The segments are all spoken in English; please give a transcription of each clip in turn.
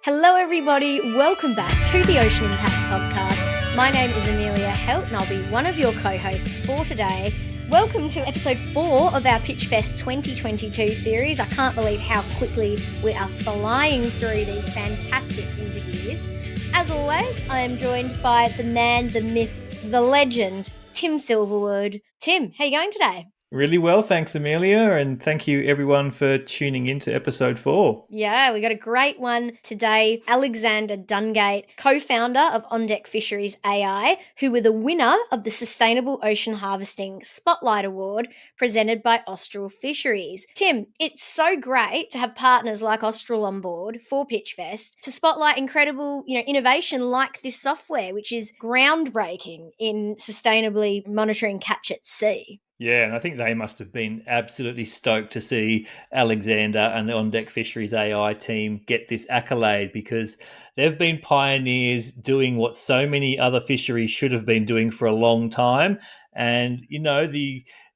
Hello, everybody. Welcome back to the Ocean Impact Podcast. My name is Amelia Helt, and I'll be one of your co-hosts for today. Welcome to episode 4 of our Pitchfest 2022 series. I can't believe how quickly we are flying through these fantastic interviews. As always, I am joined by the man, the myth, the legend, Tim Silverwood. Tim, how are you going today? Really well, thanks, Amelia, and thank you everyone for tuning in to episode 4. Yeah, we got a great one today. Alexander Dungate, co-founder of OnDeck Fisheries AI, who were the winner of the Sustainable Ocean Harvesting Spotlight Award presented by Austral Fisheries. Tim, it's so great to have partners like Austral on board for Pitchfest to spotlight incredible, innovation like this software, which is groundbreaking in sustainably monitoring catch at sea. Yeah, and I think they must have been absolutely stoked to see Alexander and the OnDeck Fisheries AI team get this accolade because they've been pioneers doing what so many other fisheries should have been doing for a long time. And,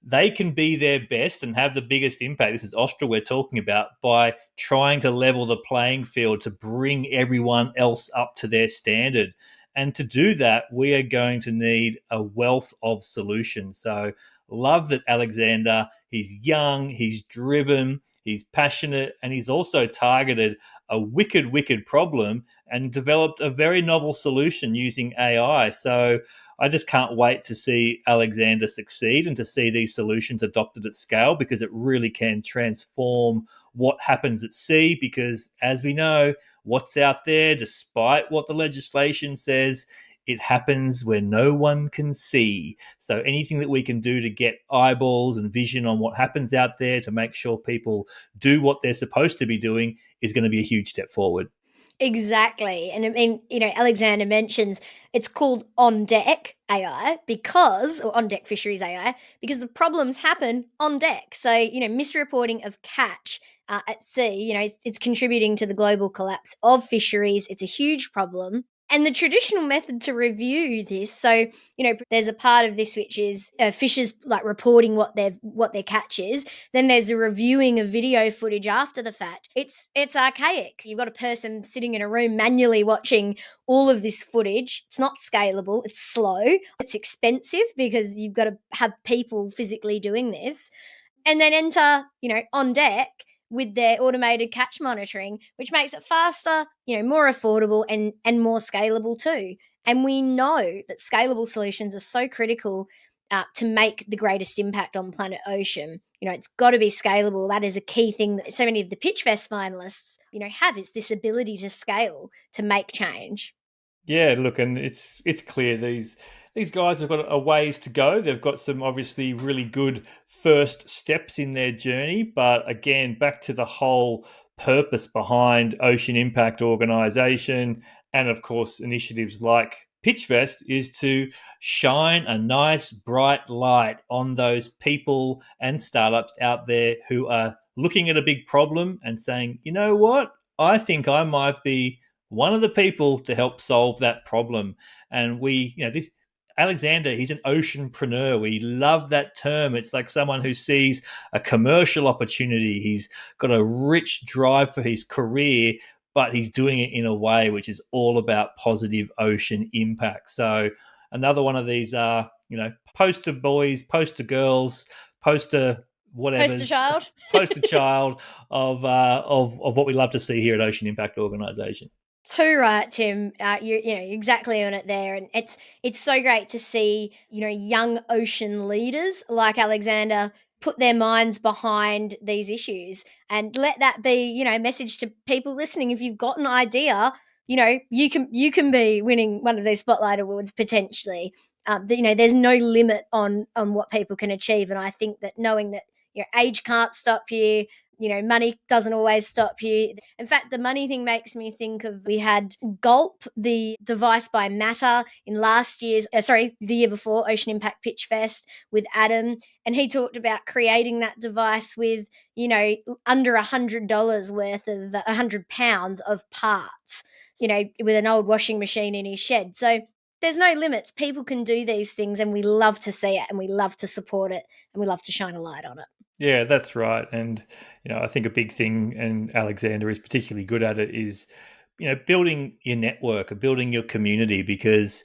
they can be their best and have the biggest impact. This is Austral we're talking about, by trying to level the playing field to bring everyone else up to their standard. And to do that, we are going to need a wealth of solutions. So love that Alexander, he's young, he's driven, he's passionate, and he's also targeted a wicked problem and developed a very novel solution using AI. So I just can't wait to see Alexander succeed and to see these solutions adopted at scale, because it really can transform what happens at sea. Because as we know, what's out there, despite what the legislation says, it happens where no one can see. So anything that we can do to get eyeballs and vision on what happens out there to make sure people do what they're supposed to be doing is going to be a huge step forward. Exactly. And I mean, Alexander mentions it's called OnDeck AI or OnDeck Fisheries AI, because the problems happen on deck. So, misreporting of catch at sea, it's contributing to the global collapse of fisheries. It's a huge problem. And the traditional method to review this, so there's a part of this which is fishers like reporting what their catch is. Then there's a reviewing of video footage after the fact. It's archaic. You've got a person sitting in a room manually watching all of this footage. It's not scalable. It's slow. It's expensive because you've got to have people physically doing this. And then enter, on deck with their automated catch monitoring, which makes it faster, more affordable and more scalable too. And we know that scalable solutions are so critical to make the greatest impact on planet ocean. It's got to be scalable. That is a key thing that so many of the Pitchfest finalists, have, is this ability to scale, to make change. Yeah, look, and it's clear these guys have got a ways to go. They've got some obviously really good first steps in their journey, but again, back to the whole purpose behind Ocean Impact Organisation and of course initiatives like Pitchfest is to shine a nice bright light on those people and startups out there who are looking at a big problem and saying, you know what, I think I might be one of the people to help solve that problem. And this Alexander, he's an oceanpreneur. We love that term. It's like someone who sees a commercial opportunity. He's got a rich drive for his career, but he's doing it in a way which is all about positive ocean impact. So another one of these poster boys, poster girls, poster whatever, poster child of what we love to see here at Ocean Impact Organisation. Too right, Tim. You're exactly on it there, and it's so great to see young ocean leaders like Alexander put their minds behind these issues, and let that be a message to people listening. If you've got an idea, you can be winning one of these spotlight awards potentially. There's no limit on what people can achieve, and I think that knowing that age can't stop you. Money doesn't always stop you. In fact, the money thing makes me think of, we had Gulp, the device by Matter, in the year before, Ocean Impact Pitchfest with Adam. And he talked about creating that device with, under $100 worth of £100 of parts, with an old washing machine in his shed. So there's no limits. People can do these things, and we love to see it, and we love to support it, and we love to shine a light on it. Yeah, that's right. And, I think a big thing, and Alexander is particularly good at it, is building your network or building your community, because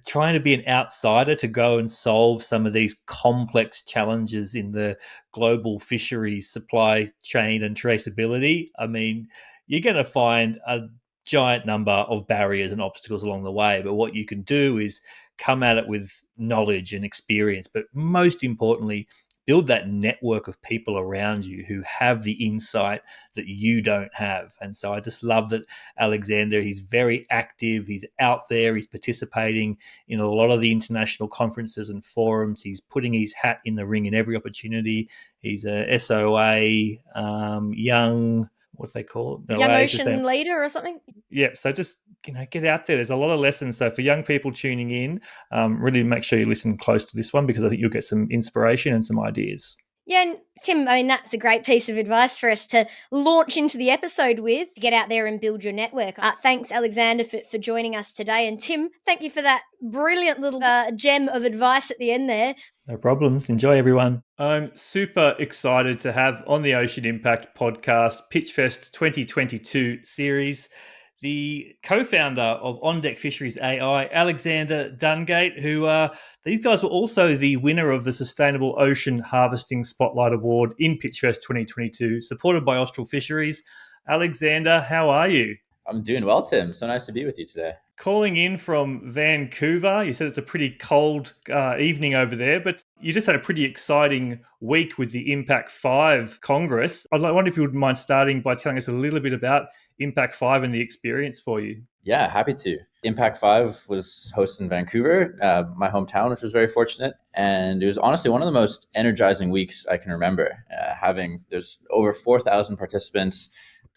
trying to be an outsider to go and solve some of these complex challenges in the global fisheries supply chain and traceability, I mean, you're going to find a giant number of barriers and obstacles along the way. But what you can do is come at it with knowledge and experience, but most importantly, build that network of people around you who have the insight that you don't have. And so I just love that Alexander, he's very active, he's out there, he's participating in a lot of the international conferences and forums, he's putting his hat in the ring in every opportunity. He's a SOA, young, what do they call it? Young ocean leader or something? Yeah, so just get out there. There's a lot of lessons. So for young people tuning in, really make sure you listen close to this one, because I think you'll get some inspiration and some ideas. Yeah, and Tim, I mean, that's a great piece of advice for us to launch into the episode with. Get out there and build your network. Thanks, Alexander, for joining us today. And Tim, thank you for that brilliant little gem of advice at the end there. No problems. Enjoy, everyone. I'm super excited to have on the Ocean Impact podcast, Pitchfest 2022 series, the co-founder of OnDeck Fisheries AI, Alexander Dungate, who these guys were also the winner of the Sustainable Ocean Harvesting Spotlight Award in Pitchfest 2022, supported by Austral Fisheries. Alexander, how are you? I'm doing well, Tim. So nice to be with you today. Calling in from Vancouver. You said it's a pretty cold evening over there, but you just had a pretty exciting week with the Impact 5 Congress. I wonder if you wouldn't mind starting by telling us a little bit about Impact 5 and the experience for you. Yeah, happy to. Impact 5 was hosted in Vancouver, my hometown, which was very fortunate. And it was honestly one of the most energizing weeks I can remember. There's over 4,000 participants,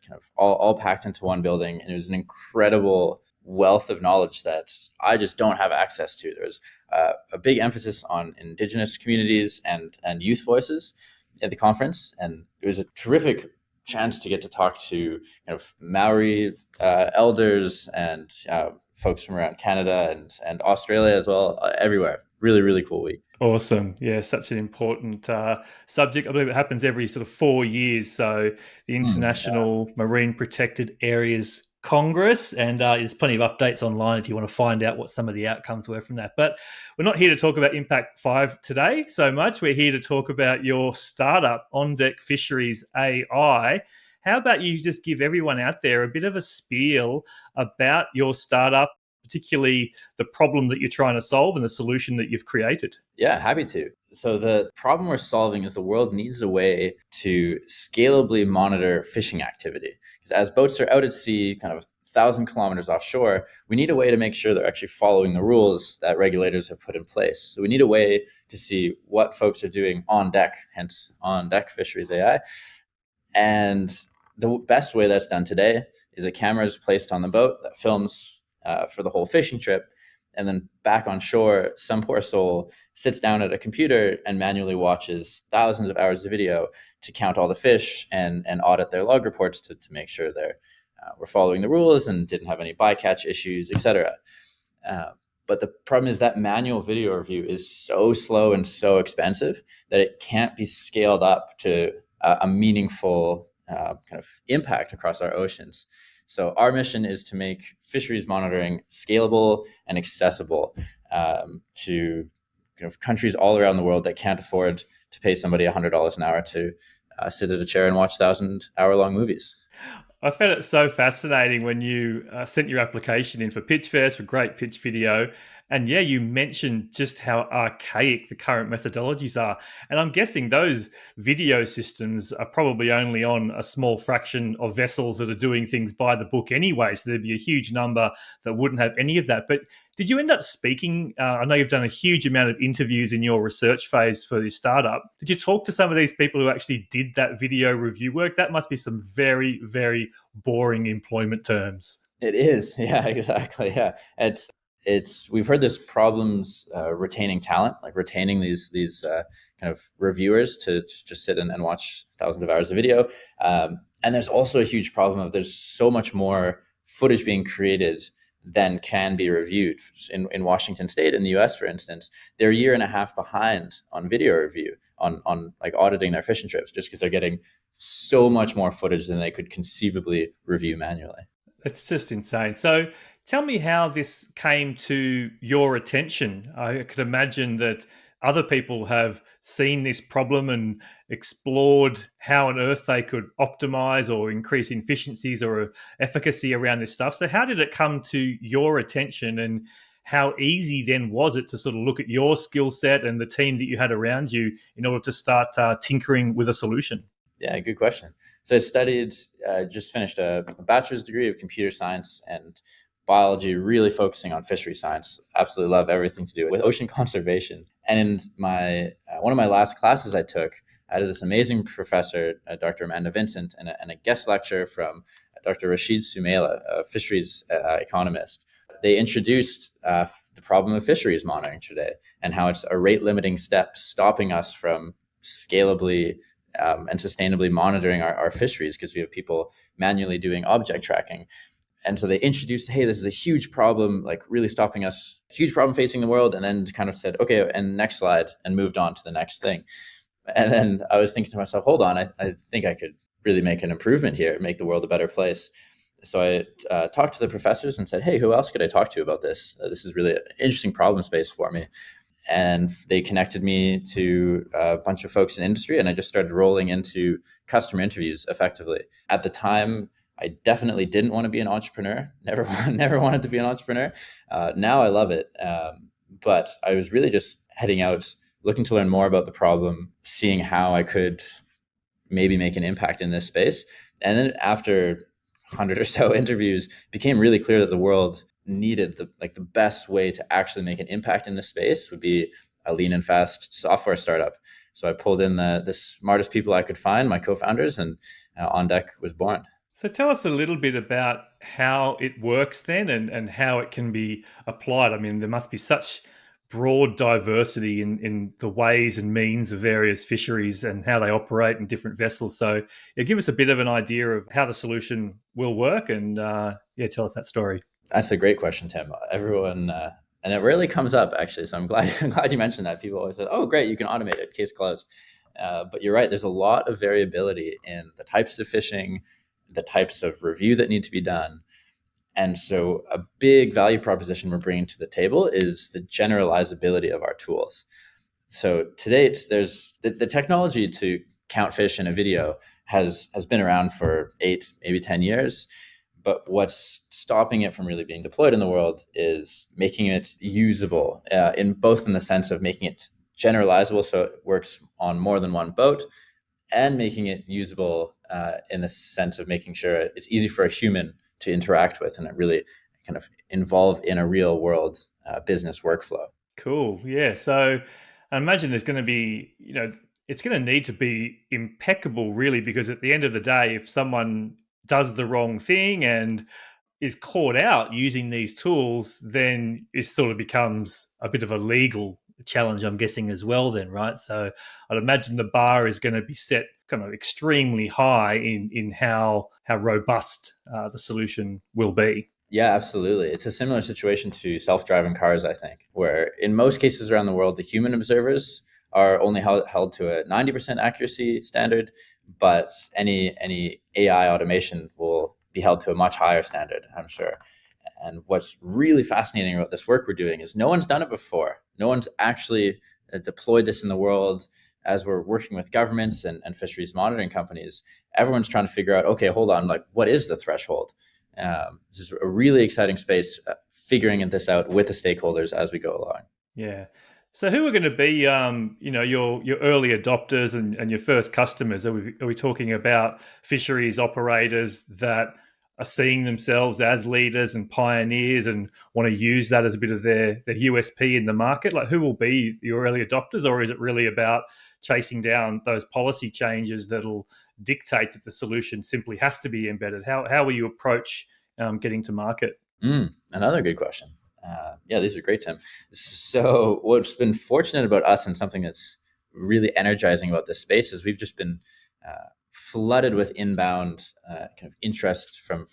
kind of all packed into one building. And it was an incredible wealth of knowledge that I just don't have access to. There was a big emphasis on Indigenous communities and youth voices at the conference. And it was a terrific chance to get to talk to Maori elders and folks from around Canada and Australia as well, everywhere. Really, really cool week. Awesome. Yeah, such an important subject. I believe it happens every sort of 4 years. So the International Marine Protected Areas Congress, and there's plenty of updates online if you want to find out what some of the outcomes were from that. But we're not here to talk about Impact 5 today so much. We're here to talk about your startup, OnDeck Fisheries AI. How about you just give everyone out there a bit of a spiel about your startup, particularly the problem that you're trying to solve and the solution that you've created? Yeah, happy to. So the problem we're solving is the world needs a way to scalably monitor fishing activity. Because as boats are out at sea, kind of 1,000 kilometers offshore, we need a way to make sure they're actually following the rules that regulators have put in place. So we need a way to see what folks are doing on deck, hence OnDeck Fisheries AI. And the best way that's done today is a camera is placed on the boat that films for the whole fishing trip. And then back on shore, some poor soul sits down at a computer and manually watches thousands of hours of video to count all the fish and audit their log reports to make sure we're following the rules and didn't have any bycatch issues, etc. But the problem is that manual video review is so slow and so expensive that it can't be scaled up to a meaningful kind of impact across our oceans. So our mission is to make fisheries monitoring scalable and accessible to countries all around the world that can't afford to pay somebody $100 an hour to sit at a chair and watch 1,000-hour-long movies. I found it so fascinating when you sent your application in for Pitchfest, a great pitch video. And yeah, you mentioned just how archaic the current methodologies are. And I'm guessing those video systems are probably only on a small fraction of vessels that are doing things by the book anyway. So there'd be a huge number that wouldn't have any of that. But did you end up speaking? I know you've done a huge amount of interviews in your research phase for this startup. Did you talk to some of these people who actually did that video review work? That must be some very, very boring employment terms. It is. Yeah, exactly. Yeah. We've heard there's problems retaining talent, like retaining these kind of reviewers to just sit and watch thousands of hours of video. And there's also a huge problem of there's so much more footage being created than can be reviewed. In Washington State, in the US, for instance, they're a year and a half behind on video review, on like auditing their fishing trips, just because they're getting so much more footage than they could conceivably review manually. It's just insane. So tell me how this came to your attention. I could imagine that other people have seen this problem and explored how on earth they could optimize or increase efficiencies or efficacy around this stuff. So how did it come to your attention, and how easy then was it to sort of look at your skill set and the team that you had around you in order to start tinkering with a solution? Yeah, good question. So I studied, just finished a bachelor's degree of computer science and biology, really focusing on fishery science. Absolutely love everything to do with ocean conservation. And in my one of my last classes I took, I had this amazing professor, Dr. Amanda Vincent, and a guest lecture from Dr. Rashid Sumaila, a fisheries economist. They introduced the problem of fisheries monitoring today and how it's a rate limiting step stopping us from scalably and sustainably monitoring our fisheries, because we have people manually doing object tracking. And so they introduced, hey, this is a huge problem, like really stopping us, huge problem facing the world. And then kind of said, okay, and next slide, and moved on to the next thing. And then I was thinking to myself, hold on, I think I could really make an improvement here, make the world a better place. So I talked to the professors and said, hey, who else could I talk to about this? This is really an interesting problem space for me. And they connected me to a bunch of folks in industry, and I just started rolling into customer interviews effectively. At the time, I definitely didn't want to be an entrepreneur. Never wanted to be an entrepreneur. Now I love it, but I was really just heading out, looking to learn more about the problem, seeing how I could maybe make an impact in this space. And then after 100 or so interviews, it became really clear that the world needed the best way to actually make an impact in this space would be a lean and fast software startup. So I pulled in the smartest people I could find, my co-founders, and OnDeck was born. So tell us a little bit about how it works then, and how it can be applied. I mean, there must be such broad diversity in the ways and means of various fisheries and how they operate in different vessels. So yeah, give us a bit of an idea of how the solution will work, and tell us that story. That's a great question, Tim. Everyone, and it rarely comes up actually. So I'm glad you mentioned that. People always say, "Oh, great, you can automate it. Case closed." But you're right. There's a lot of variability in the types of fishing, the types of review that need to be done. And so a big value proposition we're bringing to the table is the generalizability of our tools. So to date, there's the technology to count fish in a video has been around for 8, maybe 10 years. But what's stopping it from really being deployed in the world is making it usable, in the sense of making it generalizable so it works on more than one boat, and making it usable in the sense of making sure it's easy for a human to interact with and it really kind of involve in a real world business workflow. Cool. Yeah. So I imagine there's going to be, it's going to need to be impeccable, really, because at the end of the day, if someone does the wrong thing and is caught out using these tools, then it sort of becomes a bit of a legal challenge, I'm guessing, as well then, right? So I'd imagine the bar is going to be set kind of extremely high in how robust the solution will be. Yeah, absolutely. It's a similar situation to self-driving cars, I think, where in most cases around the world, the human observers are only held to a 90% accuracy standard, but any AI automation will be held to a much higher standard, I'm sure. And what's really fascinating about this work we're doing is no one's done it before. No one's actually deployed this in the world. As we're working with governments and fisheries monitoring companies, everyone's trying to figure out, okay, hold on, like what is the threshold? This is a really exciting space, figuring this out with the stakeholders as we go along. Yeah. So who are going to be, your early adopters and your first customers? Are we talking about fisheries operators that are seeing themselves as leaders and pioneers and want to use that as a bit of their USP in the market? Like, who will be your early adopters, or is it really about chasing down those policy changes that'll dictate that the solution simply has to be embedded? How will you approach getting to market? Another good question. These are great, Tim. So what's been fortunate about us, and something that's really energizing about this space, is we've just been flooded with inbound kind of interest from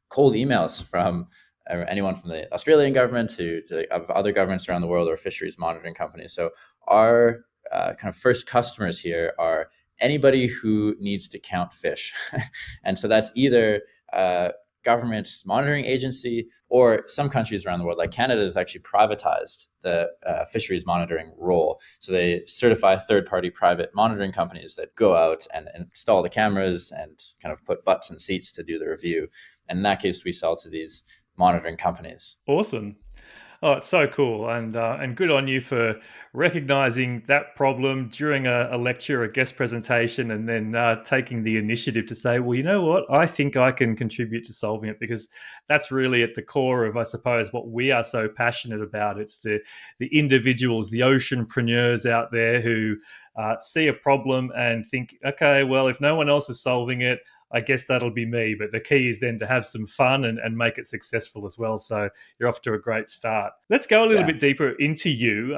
cold emails from anyone from the Australian government to other governments around the world, or fisheries monitoring companies. So our kind of first customers here are anybody who needs to count fish. And so that's either government monitoring agency, or some countries around the world, like Canada, has actually privatized the fisheries monitoring role. So they certify third-party private monitoring companies that go out and install the cameras and kind of put butts in seats to do the review. And in that case, we sell to these monitoring companies. Awesome. Oh, it's so cool, and good on you for recognizing that problem during a lecture, a guest presentation, and then taking the initiative to say, well, you know what, I think I can contribute to solving it, because that's really at the core of, I suppose, what we are so passionate about. It's the individuals, the oceanpreneurs out there who see a problem and think, okay, well, if no one else is solving it, I guess that'll be me. But the key is then to have some fun and make it successful as well. So you're off to a great start. Let's go a little bit deeper into you.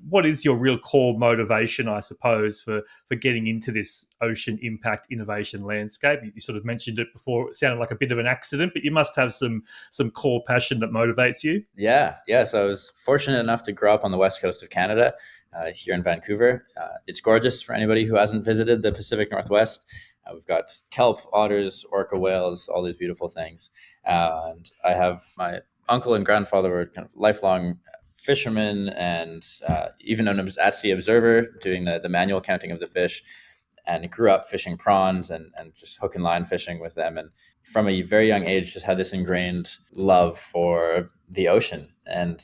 What is your real core motivation, I suppose, for getting into this ocean impact innovation landscape? You sort of mentioned it before. It sounded like a bit of an accident, but you must have some core passion that motivates you. Yeah. So I was fortunate enough to grow up on the west coast of Canada, here in Vancouver. It's gorgeous for anybody who hasn't visited the Pacific Northwest. We've got kelp, otters, orca whales, all these beautiful things. And I have my uncle and grandfather were kind of lifelong fishermen, and even known as at-sea observer, doing the manual counting of the fish, and grew up fishing prawns and just hook and line fishing with them. And from a very young age, just had this ingrained love for the ocean. And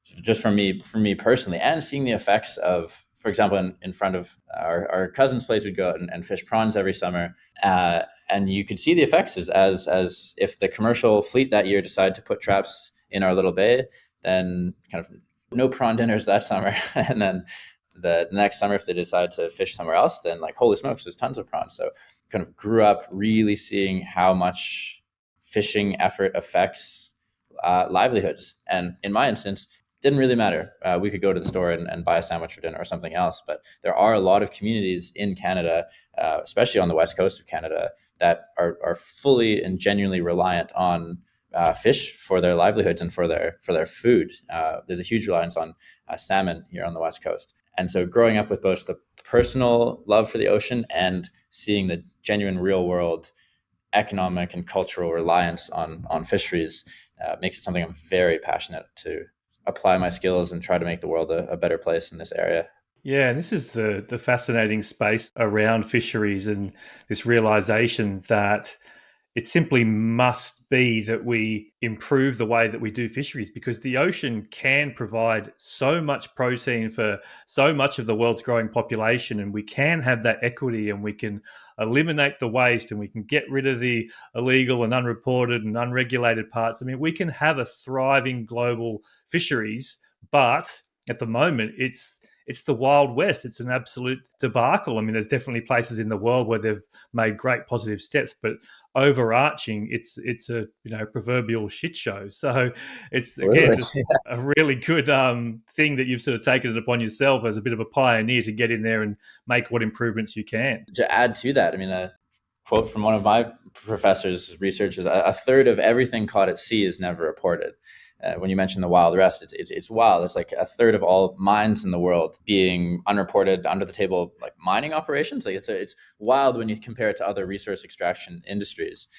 just for me personally, and seeing the effects of, for example, in front of our cousin's place, we'd go out and fish prawns every summer. And you could see the effects as if the commercial fleet that year decided to put traps in our little bay, then kind of no prawn dinners that summer. And then the next summer, if they decide to fish somewhere else, then like, holy smokes, there's tons of prawns. So kind of grew up really seeing how much fishing effort affects livelihoods. And in my instance, didn't really matter. We could go to the store and buy a sandwich for dinner or something else. But there are a lot of communities in Canada, especially on the west coast of Canada, that are fully and genuinely reliant on fish for their livelihoods and for their food. There's a huge reliance on salmon here on the west coast. And so growing up with both the personal love for the ocean and seeing the genuine real world economic and cultural reliance on fisheries makes it something I'm very passionate to apply my skills and try to make the world a better place in this area. Yeah, and this is the fascinating space around fisheries, and this realization that it simply must be that we improve the way that we do fisheries, because the ocean can provide so much protein for so much of the world's growing population, and we can have that equity, and we can eliminate the waste, and we can get rid of the illegal and unreported and unregulated parts. I mean, we can have a thriving global fisheries, but at the moment it's the Wild West. It's an absolute debacle. I mean, there's definitely places in the world where they've made great positive steps, but overarching, it's a proverbial shit show. So it's again just a really good thing that you've sort of taken it upon yourself as a bit of a pioneer to get in there and make what improvements you can. To add to that, I mean, a quote from one of my professors' research is a third of everything caught at sea is never reported. When you mentioned the Wild West, it's wild. It's like a third of all mines in the world being unreported, under the table, like mining operations. Like it's wild when you compare it to other resource extraction industries.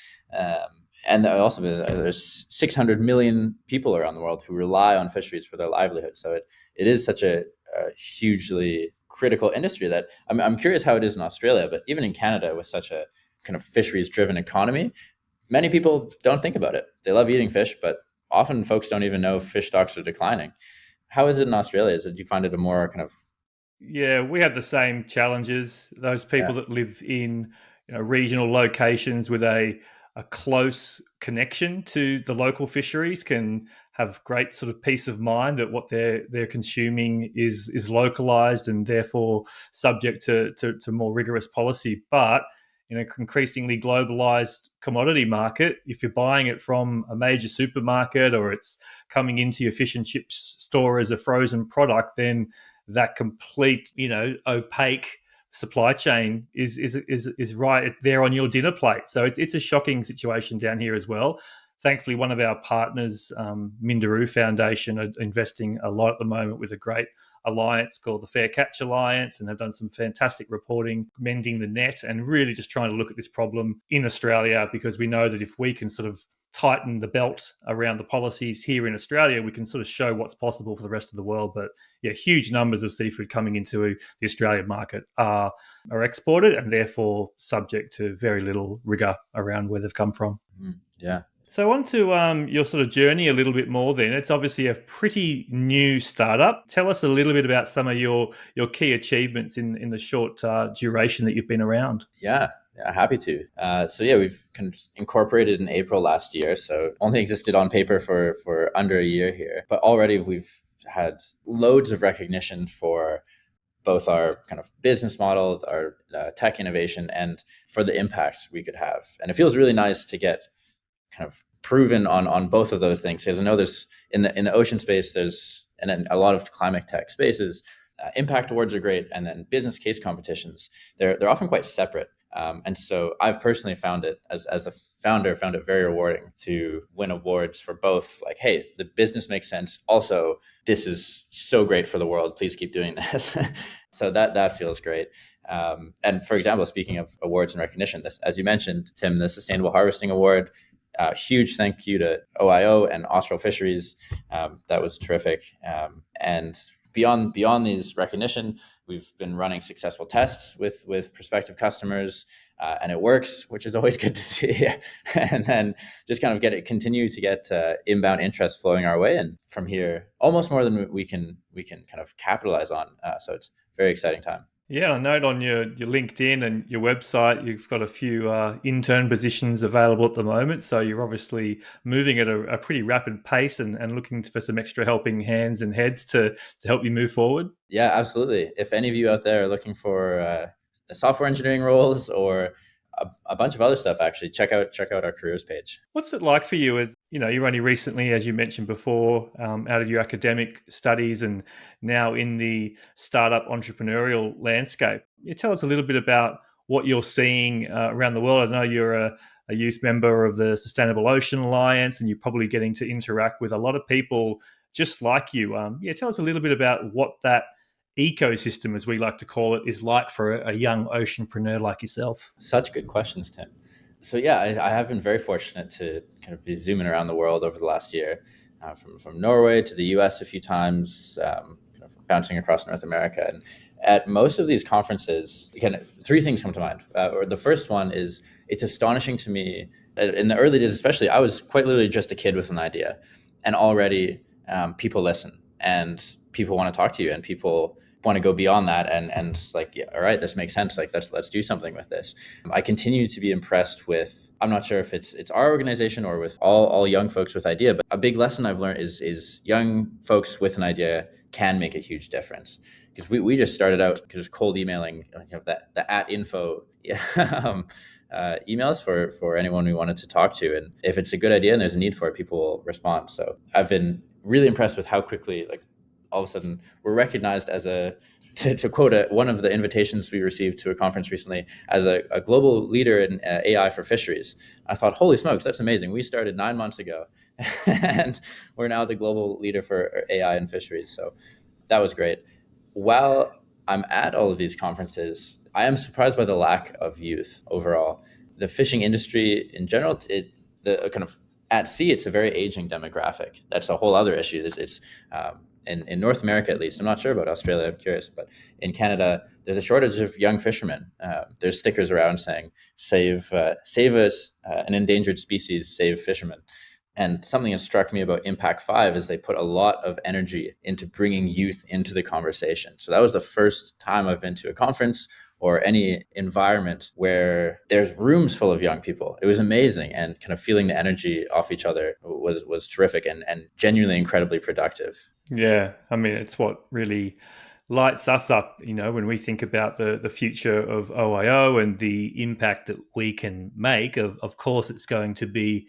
And also, there's 600 million people around the world who rely on fisheries for their livelihood. So it is such a hugely critical industry that I'm curious how it is in Australia, but even in Canada, with such a kind of fisheries-driven economy, many people don't think about it. They love eating fish, but often folks don't even know fish stocks are declining. How is it in Australia? Do you find it a more kind of... Yeah, we have the same challenges. Those people that live in regional locations with a close connection to the local fisheries can have great sort of peace of mind that what they're consuming is localized and therefore subject to more rigorous policy. But in an increasingly globalized commodity market, if you're buying it from a major supermarket or it's coming into your fish and chips store as a frozen product, then that complete, opaque supply chain is right there on your dinner plate. So it's a shocking situation down here as well. Thankfully, one of our partners, Minderoo Foundation, are investing a lot at the moment with a great alliance called the Fair Catch Alliance, and have done some fantastic reporting, mending the net, and really just trying to look at this problem in Australia, because we know that if we can sort of tighten the belt around the policies here in Australia, we can sort of show what's possible for the rest of the world. But yeah, huge numbers of seafood coming into the Australian market are exported, and therefore subject to very little rigor around where they've come from. Yeah. So on to your sort of journey a little bit more then. It's obviously a pretty new startup. Tell us a little bit about some of your key achievements in the short duration that you've been around. Yeah, happy to. We've kind of incorporated in April last year, so only existed on paper for under a year here. But already we've had loads of recognition for both our kind of business model, our tech innovation, and for the impact we could have. And it feels really nice to get kind of proven on both of those things. Because I know there's in the ocean space, and then a lot of climate tech spaces, impact awards are great, and then business case competitions, they're often quite separate. And so I've personally found it as the founder, found it very rewarding to win awards for both. Like, hey, the business makes sense. Also, this is so great for the world. Please keep doing this. So that feels great. And for example, speaking of awards and recognition, this, as you mentioned, Tim, the Sustainable Harvesting Award. Huge thank you to OIO and Austral Fisheries. That was terrific. And beyond these recognition, we've been running successful tests with prospective customers, and it works, which is always good to see. And then just kind of continue to get inbound interest flowing our way, and from here, almost more than we can kind of capitalize on. So it's a very exciting time. Yeah, I note on your LinkedIn and your website, you've got a few intern positions available at the moment. So you're obviously moving at a pretty rapid pace and looking for some extra helping hands and heads to help you move forward. Yeah, absolutely. If any of you out there are looking for software engineering roles or a bunch of other stuff, actually check out our careers page. What's it like for you? As you know, you're only recently, as you mentioned before, out of your academic studies and now in the startup entrepreneurial landscape. You tell us a little bit about what you're seeing around the world. I know you're a youth member of the Sustainable Ocean Alliance, and you're probably getting to interact with a lot of people just like you. Tell us a little bit about what that ecosystem, as we like to call it, is like for a young oceanpreneur like yourself. Such good questions, Tim. So yeah, I have been very fortunate to kind of be zooming around the world over the last year, from Norway to the US a few times, kind of bouncing across North America. And at most of these conferences, again, three things come to mind. Or the first one is, it's astonishing to me, in the early days especially, I was quite literally just a kid with an idea, and already people listen, and people want to talk to you, and people want to go beyond that, and like, yeah, all right, this makes sense. Like, let's do something with this. I continue to be impressed with, I'm not sure if it's our organization or with all young folks with idea, but a big lesson I've learned is young folks with an idea can make a huge difference. Because we just started out just cold emailing, the @info emails for anyone we wanted to talk to, and if it's a good idea and there's a need for it, people will respond. So I've been really impressed with how quickly, like, all of a sudden we're recognized as to quote one of the invitations we received to a conference recently, as a global leader in AI for fisheries. I thought, holy smokes, that's amazing. We started 9 months ago and we're now the global leader for AI in fisheries. So that was great. While I'm at all of these conferences, I am surprised by the lack of youth overall. The fishing industry in general, the kind of at sea, it's a very aging demographic. That's a whole other issue. It's in North America, at least. I'm not sure about Australia, I'm curious, but in Canada, there's a shortage of young fishermen. There's stickers around saying, save us, an endangered species, save fishermen. And something that struck me about Impact 5 is they put a lot of energy into bringing youth into the conversation. So that was the first time I've been to a conference or any environment where there's rooms full of young people. It was amazing, and kind of feeling the energy off each other was terrific and genuinely incredibly productive. Yeah, I mean, it's what really lights us up, when we think about the future of OIO and the impact that we can make. Of course, it's going to be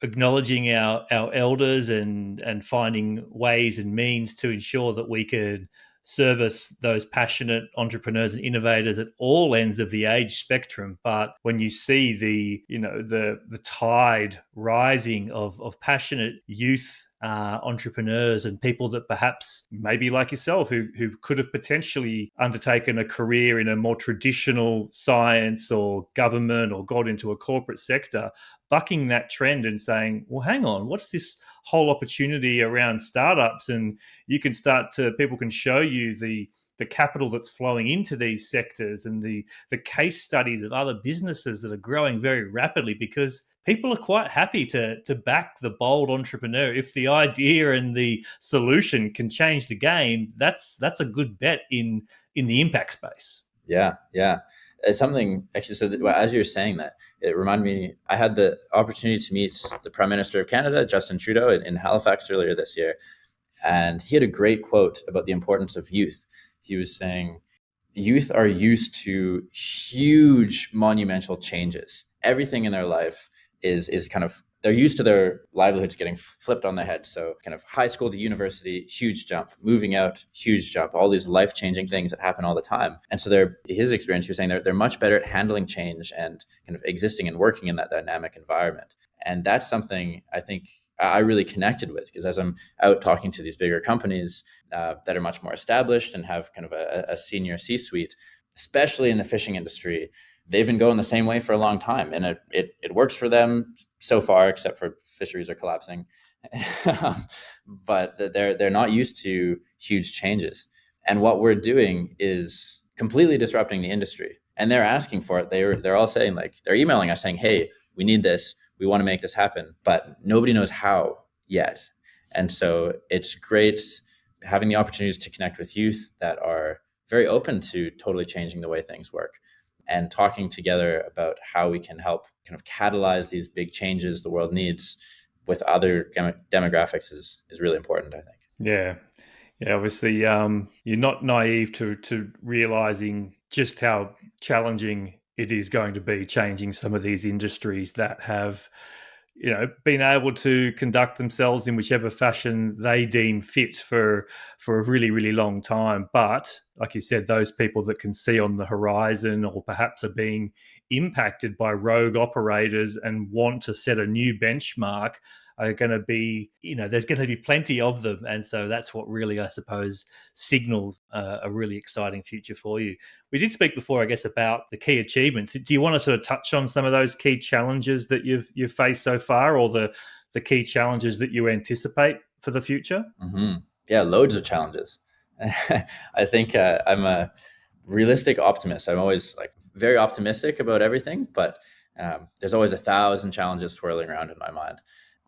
acknowledging our elders and finding ways and means to ensure that we could service those passionate entrepreneurs and innovators at all ends of the age spectrum. But when you see the tide rising of passionate youth entrepreneurs and people that perhaps maybe like yourself who could have potentially undertaken a career in a more traditional science or government or got into a corporate sector, bucking that trend and saying, well, hang on, what's this whole opportunity around startups? And people can show you the capital that's flowing into these sectors and the case studies of other businesses that are growing very rapidly, because people are quite happy to back the bold entrepreneur. If the idea and the solution can change the game, that's a good bet in the impact space. Yeah. It's something actually. So as you were saying that, it reminded me. I had the opportunity to meet the Prime Minister of Canada, Justin Trudeau, in Halifax earlier this year, and he had a great quote about the importance of youth. He was saying, "Youth are used to huge, monumental changes. Everything in their life is kind of." They're used to their livelihoods getting flipped on their head. So kind of high school to university, huge jump, moving out, huge jump, all these life-changing things that happen all the time. And so his experience, he was saying they're much better at handling change and kind of existing and working in that dynamic environment. And that's something I think I really connected with, because as I'm out talking to these bigger companies that are much more established and have kind of a senior C-suite, especially in the fishing industry, they've been going the same way for a long time, and it works for them so far, except for fisheries are collapsing. But they're not used to huge changes, and what we're doing is completely disrupting the industry. And they're asking for it. They're all saying, like, they're emailing us saying, "Hey, we need this. We want to make this happen," but nobody knows how yet. And so it's great having the opportunities to connect with youth that are very open to totally changing the way things work, and talking together about how we can help kind of catalyze these big changes the world needs with other demographics is really important, I think. Yeah. Obviously, you're not naive to realizing just how challenging it is going to be changing some of these industries that have, been able to conduct themselves in whichever fashion they deem fit for a really, really long time. But like you said, those people that can see on the horizon or perhaps are being impacted by rogue operators and want to set a new benchmark are going to be, there's going to be plenty of them. And so that's what really, I suppose, signals a really exciting future for you. We did speak before, I guess, about the key achievements. Do you want to sort of touch on some of those key challenges that you've faced so far, or the key challenges that you anticipate for the future? Mm-hmm. Yeah, loads of challenges. I think I'm a realistic optimist. I'm always very optimistic about everything, but there's always 1,000 challenges swirling around in my mind,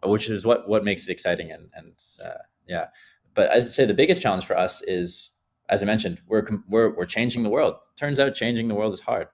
which is what makes it exciting. And yeah, but I'd say the biggest challenge for us is, as I mentioned, we're changing the world. Turns out changing the world is hard.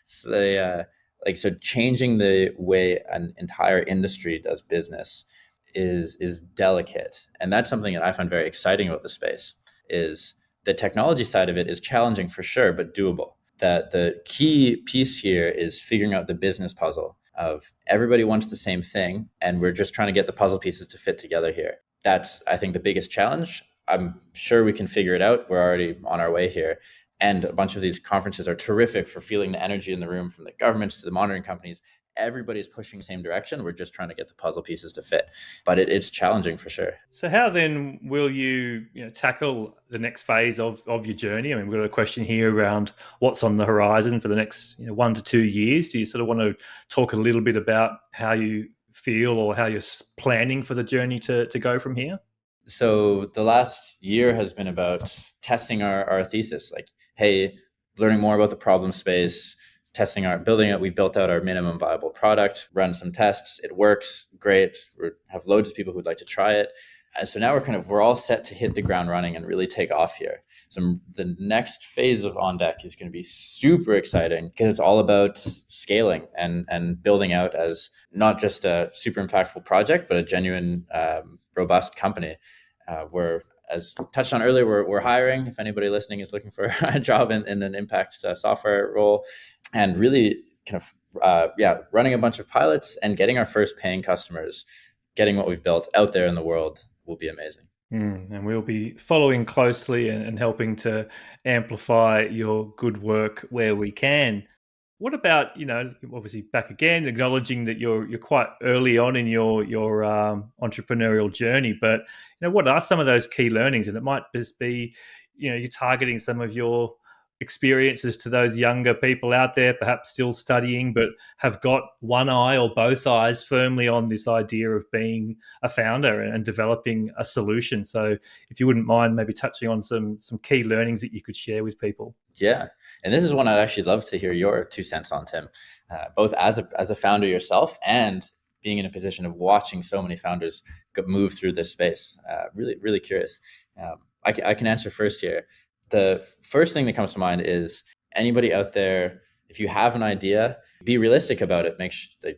So changing the way an entire industry does business is delicate, and that's something that I find very exciting about the space. Is the technology side of it is challenging for sure, but doable. That the key piece here is figuring out the business puzzle of everybody wants the same thing, and we're just trying to get the puzzle pieces to fit together here. That's, I think, the biggest challenge. I'm sure we can figure it out. We're already on our way here. And a bunch of these conferences are terrific for feeling the energy in the room, from the governments to the monitoring companies. Everybody's pushing the same direction. We're just trying to get the puzzle pieces to fit, but it's challenging for sure. So how then will you, tackle the next phase of your journey? I mean, we've got a question here around what's on the horizon for the next 1 to 2 years. Do you sort of want to talk a little bit about how you feel or how you're planning for the journey to go from here? So the last year has been about testing our thesis, hey, learning more about the problem space, we've built out our minimum viable product, run some tests, it works, great. We have loads of people who'd like to try it. And so now we're all set to hit the ground running and really take off here. So the next phase of OnDeck is going to be super exciting, because it's all about scaling and building out as not just a super impactful project, but a genuine, robust company. We're, as touched on earlier, we're hiring. If anybody listening is looking for a job in an impact software role, and really kind of running a bunch of pilots and getting our first paying customers, getting what we've built out there in the world will be amazing. And we'll be following closely and helping to amplify your good work where we can. What about, obviously back again, acknowledging that you're quite early on in your entrepreneurial journey, but what are some of those key learnings? And it might just be, you're targeting some of your experiences to those younger people out there, perhaps still studying, but have got one eye or both eyes firmly on this idea of being a founder and developing a solution. So, if you wouldn't mind, maybe touching on some key learnings that you could share with people. Yeah. And this is one I'd actually love to hear your 2 cents on, Tim, both as a founder yourself and being in a position of watching so many founders move through this space. Really, really curious. I can answer first here. The first thing that comes to mind is anybody out there, if you have an idea, be realistic about it.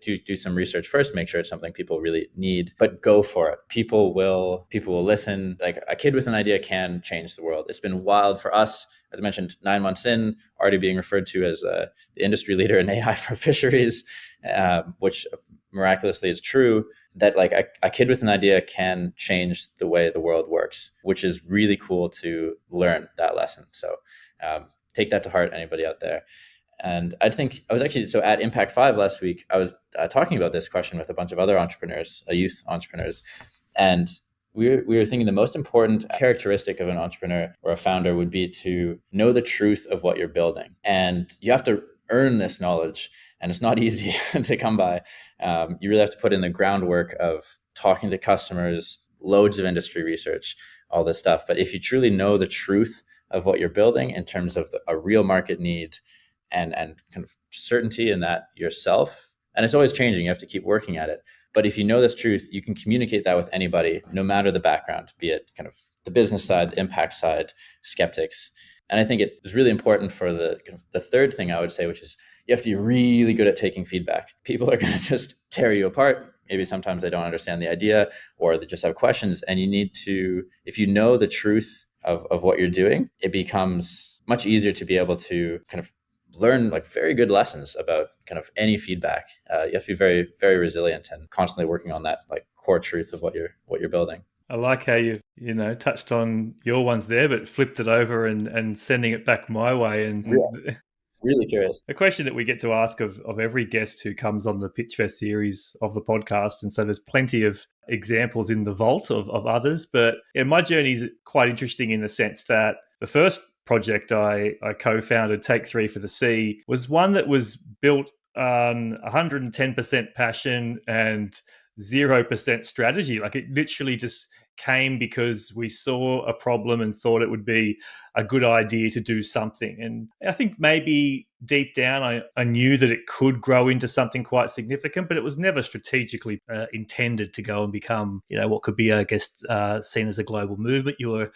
Do some research first. Make sure it's something people really need, but go for it. People will listen. Like, a kid with an idea can change the world. It's been wild for us. As I mentioned, 9 months in, already being referred to as the industry leader in AI for fisheries, which miraculously is true, that like a kid with an idea can change the way the world works, which is really cool to learn that lesson. So take that to heart, anybody out there. And I think I was actually, so at Impact 5 last week, I was talking about this question with a bunch of other entrepreneurs, youth entrepreneurs. And we were thinking the most important characteristic of an entrepreneur or a founder would be to know the truth of what you're building. And you have to earn this knowledge. And it's not easy to come by. You really have to put in the groundwork of talking to customers, loads of industry research, all this stuff. But if you truly know the truth of what you're building in terms of a real market need and kind of certainty in that yourself, and it's always changing, you have to keep working at it. But if you know this truth, you can communicate that with anybody, no matter the background, be it kind of the business side, the impact side, skeptics. And I think it is really important for the third thing I would say, which is you have to be really good at taking feedback. People are going to just tear you apart. Maybe sometimes they don't understand the idea or they just have questions. And you need to, if you know the truth of what you're doing, it becomes much easier to be able to kind of learn like very good lessons about kind of any feedback. You have to be very, very resilient and constantly working on that like core truth of what you're building. I like how you've touched on your ones there, but flipped it over and sending it back my way. And really curious. A question that we get to ask of every guest who comes on the Pitchfest series of the podcast. And so there's plenty of examples in the vault of others. But my journey is quite interesting in the sense that the first project I co-founded, Take 3 for the Sea, was one that was built on 110% passion and 0% strategy. Like, it literally just came because we saw a problem and thought it would be a good idea to do something. And I think maybe deep down, I knew that it could grow into something quite significant, but it was never strategically intended to go and become, what could be, I guess, seen as a global movement. You were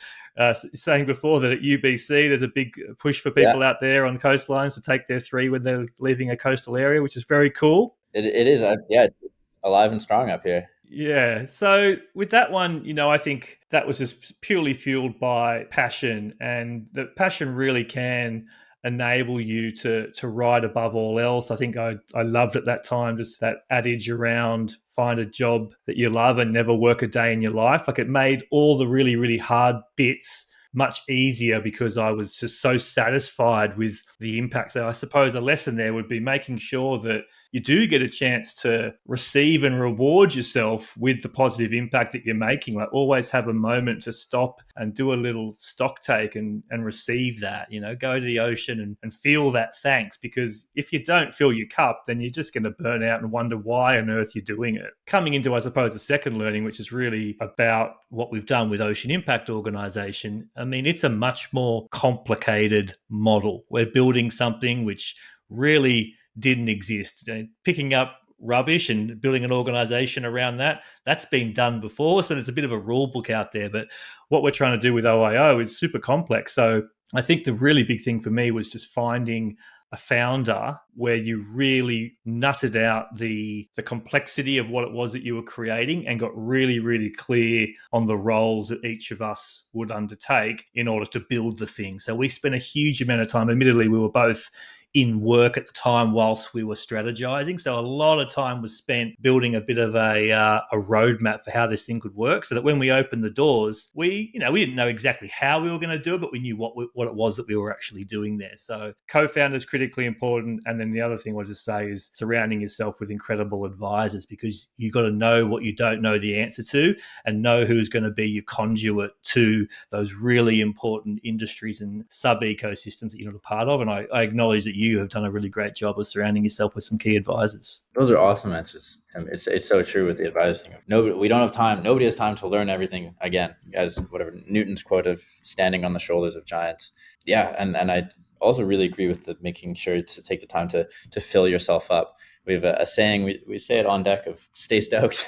saying before that at UBC, there's a big push for people out there on coastlines to take their 3 when they're leaving a coastal area, which is very cool. It is. It's alive and strong up here. Yeah. So with that one, I think that was just purely fueled by passion, and that passion really can enable you to ride above all else. I think I loved at that time just that adage around find a job that you love and never work a day in your life. Like, it made all the really, really hard bits much easier because I was just so satisfied with the impact. So I suppose a lesson there would be making sure that you do get a chance to receive and reward yourself with the positive impact that you're making. Like, always have a moment to stop and do a little stock take and receive that, go to the ocean and feel that thanks. Because if you don't fill your cup, then you're just going to burn out and wonder why on earth you're doing it. Coming into, I suppose, the second learning, which is really about what we've done with Ocean Impact Organisation. I mean, it's a much more complicated model. We're building something which really didn't exist. Picking up rubbish and building an organization around that's been done before. So there's a bit of a rule book out there. But what we're trying to do with OIO is super complex. So I think the really big thing for me was just finding a founder where you really nutted out the complexity of what it was that you were creating and got really, really clear on the roles that each of us would undertake in order to build the thing. So we spent a huge amount of time. Admittedly, we were both in work at the time whilst we were strategizing. So a lot of time was spent building a bit of a roadmap for how this thing could work, so that when we opened the doors, we didn't know exactly how we were going to do it, but we knew what it was that we were actually doing there. So co-founders critically important. And then the other thing I want to say is surrounding yourself with incredible advisors, because you got to know what you don't know the answer to, and know who's going to be your conduit to those really important industries and sub-ecosystems that you're not a part of. And I acknowledge that you have done a really great job of surrounding yourself with some key advisors. Those are awesome answers. It's so true with the advisor thing. We don't have time. Nobody has time to learn everything again, as whatever Newton's quote of standing on the shoulders of giants. Yeah, and I also really agree with the making sure to take the time to fill yourself up. We have a saying we say it on deck of stay stoked.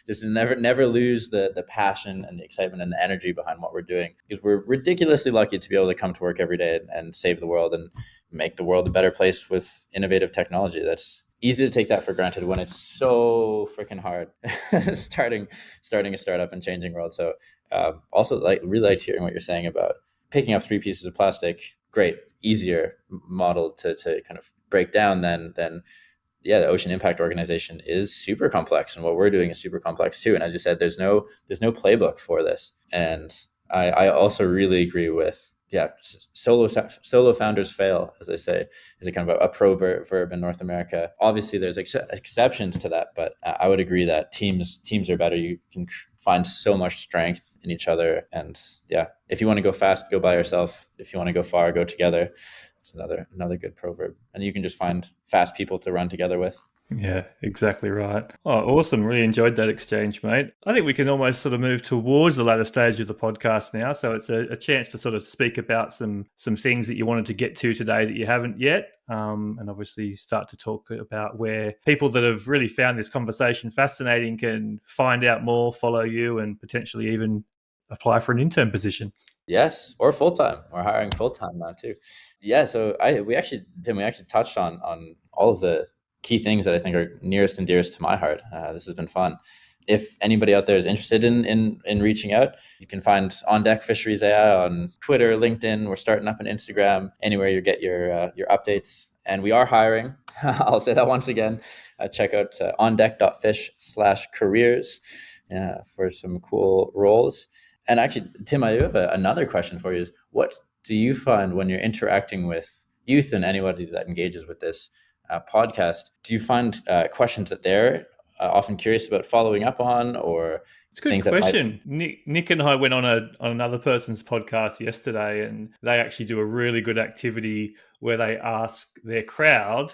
Just never lose the passion and the excitement and the energy behind what we're doing, because we're ridiculously lucky to be able to come to work every day and save the world and make the world a better place with innovative technology. That's easy to take that for granted when it's so freaking hard starting a startup and changing world. So also really liked hearing what you're saying about picking up 3 pieces of plastic. Great, easier model to kind of break down than the Ocean Impact Organization is super complex, and what we're doing is super complex too. And as you said, there's no playbook for this. And I also really agree with solo founders fail, as they say, is a kind of a proverb in North America. Obviously, there's exceptions to that, but I would agree that teams are better. You can find so much strength in each other, and if you want to go fast, go by yourself. If you want to go far, go together. It's another good proverb, and you can just find fast people to run together with. Yeah, exactly right. Oh, awesome. Really enjoyed that exchange, mate. I think we can almost sort of move towards the latter stage of the podcast now. So it's a chance to sort of speak about some things that you wanted to get to today that you haven't yet. And obviously start to talk about where people that have really found this conversation fascinating can find out more, follow you, and potentially even apply for an intern position. Yes, or full-time. We're hiring full-time now too. Yeah, so we actually touched on all of the key things that I think are nearest and dearest to my heart. This has been fun. If anybody out there is interested in reaching out, you can find OnDeck Fisheries AI on Twitter, LinkedIn. We're starting up on Instagram, anywhere you get your updates. And we are hiring. I'll say that once again. Check out ondeck.fish/careers for some cool roles. And actually, Tim, I do have another question for you. Is what do you find when you're interacting with youth and anybody that engages with this podcast? Do you find questions that they're often curious about following up on, or it's a good question? Nick and I went on another person's podcast yesterday, and they actually do a really good activity where they ask their crowd,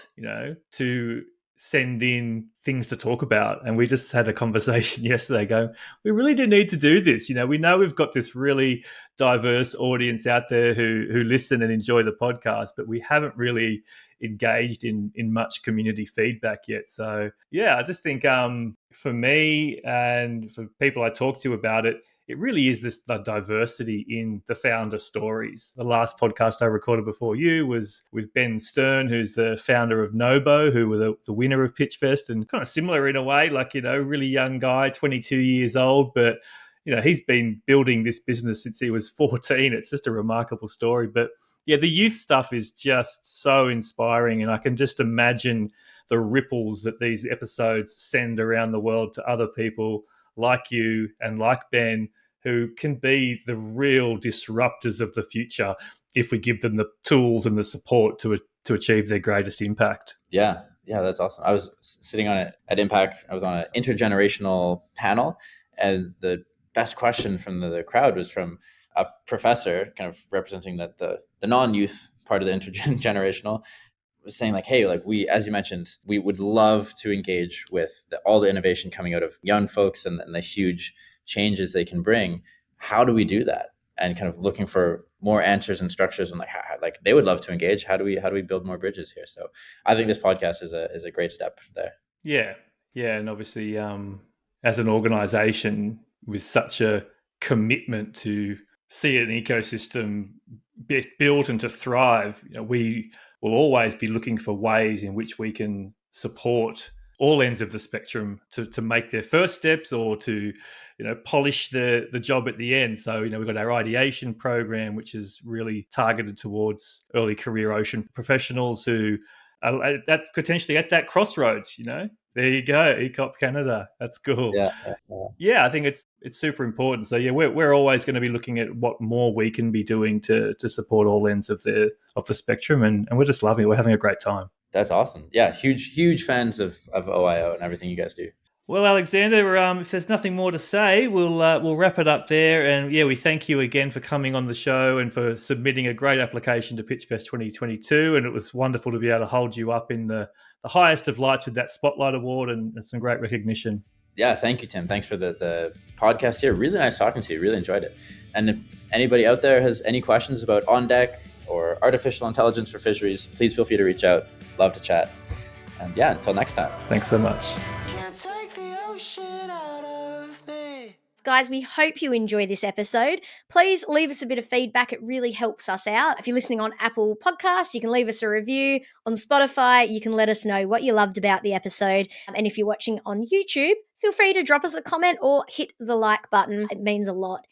to send in things to talk about. And we just had a conversation yesterday going, we really do need to do this. We know we've got this really diverse audience out there who listen and enjoy the podcast, but we haven't really engaged in much community feedback yet. So I just think for me and for people I talk to about it, it really is the diversity in the founder stories. The last podcast I recorded before you was with Ben Stern, who's the founder of Nobo, who were the winner of Pitchfest, and kind of similar in a way, really young guy, 22 years old, but he's been building this business since he was 14. It's just a remarkable story. But the youth stuff is just so inspiring, and I can just imagine the ripples that these episodes send around the world to other people like you and like Ben, who can be the real disruptors of the future if we give them the tools and the support to achieve their greatest impact. Yeah, that's awesome. I was sitting on it at Impact. I was on an intergenerational panel, and the best question from the crowd was from a professor, kind of representing the non-youth part of the intergenerational, was saying hey, we, as you mentioned, we would love to engage with all the innovation coming out of young folks and the huge changes they can bring. How do we do that? And kind of looking for more answers and structures, and they would love to engage. How do we build more bridges here? So I think this podcast is a great step there. Yeah, and obviously, as an organization with such a commitment to see an ecosystem built and to thrive, we will always be looking for ways in which we can support all ends of the spectrum to make their first steps or to, polish the job at the end. So, we've got our ideation program, which is really targeted towards early career ocean professionals who are potentially at that crossroads. There you go, ECOP Canada. That's cool. Yeah, I think it's super important. So yeah, we're always going to be looking at what more we can be doing to support all ends of the spectrum, and we're just loving it. We're having a great time. That's awesome. Yeah, huge fans of OIO and everything you guys do. Well, Alexander, if there's nothing more to say, we'll wrap it up there. And yeah, we thank you again for coming on the show and for submitting a great application to Pitchfest 2022. And it was wonderful to be able to hold you up in the highest of lights with that Spotlight Award and some great recognition. Yeah, thank you, Tim. Thanks for the podcast here. Really nice talking to you. Really enjoyed it. And if anybody out there has any questions about OnDeck or artificial intelligence for fisheries, please feel free to reach out. Love to chat. And yeah, until next time. Thanks so much. Guys, we hope you enjoy this episode. Please leave us a bit of feedback. It really helps us out. If you're listening on Apple Podcasts, you can leave us a review. On Spotify, you can let us know what you loved about the episode. And if you're watching on YouTube, feel free to drop us a comment or hit the like button. It means a lot.